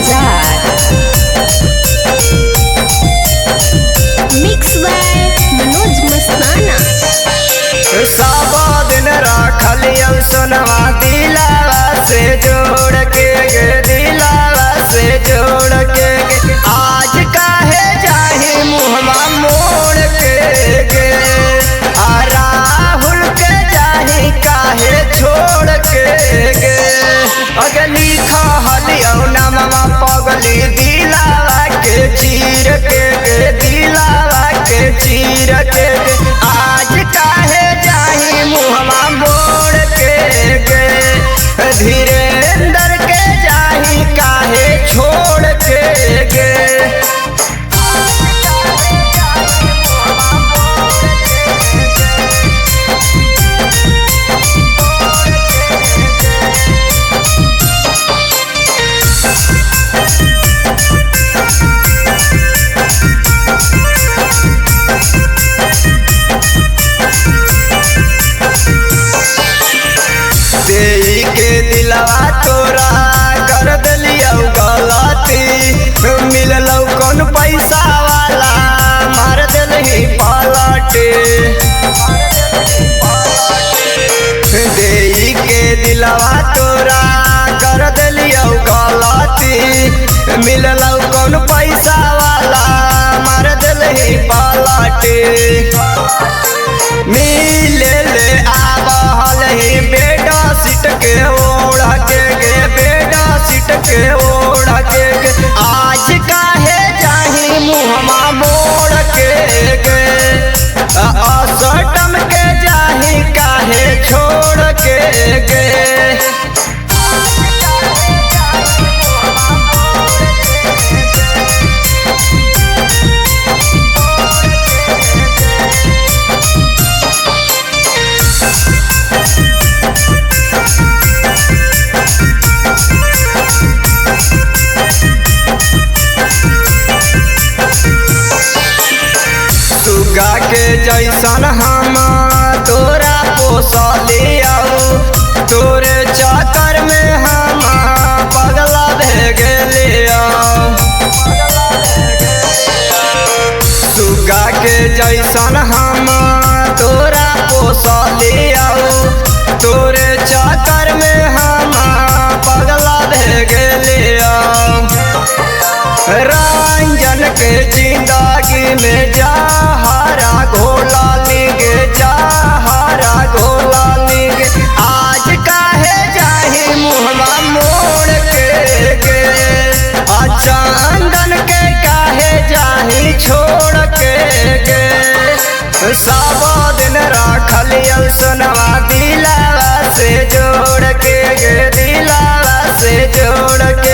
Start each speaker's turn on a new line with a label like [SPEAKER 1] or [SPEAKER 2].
[SPEAKER 1] बाजार। Mix by Manoj मस्ताना।
[SPEAKER 2] सब दिन रखलियौ सोनवा दिलावा से जोड़ के गे, दिलावा से जोड़ के गे। आज काहे जाही मुहमा मोड़ के गे, आ राहुल के जाही काहे छोड़ के गे। अगली खहलियौ नमवा पगली दिलावा के चीर के गे, दिलावा के चीर के गे। आज काहे जाही मुहमा मोड़ के गे, धीरेंद्र के जाही काहे छोड़ के गे। देई के दिलवा तोरा कर दिलियौ गलती, मिललौ कौन पैसा वाला मार दिलही पलटे। देई के दिलवा तोरा कर दिलियौ गलती, मिललौ कौन पैसा वाला मार दिलही पलटे। मिले ले आबहल ही बेटा सीट के ओढ़ के गे, बेटा सीट के ओढ़ के गे। आज काहे जाही मुहमा मोड़ के गे, असटम के जाही काहे छोड़ के गे। सुगा के जैसन हम तोरा पोसलियौ, तोरे चक्कर में हम पगला भे गेलियौ। सुगा के जैसन हम तोरा पोसलियौ, तोरे चक्कर में हम पगला भे गेलियौ। रंजन के जिंदगी में जहरा घोला लिगे, जहरा घोला लिगे। आज काहे जाही मुहमा मोड़ के गे, चंदन के काहे जाही छोड़ के गे। सब दिन रखलियौ सोनवा दिलावा से जोड़ के गे, दिलावा से जोड़ के।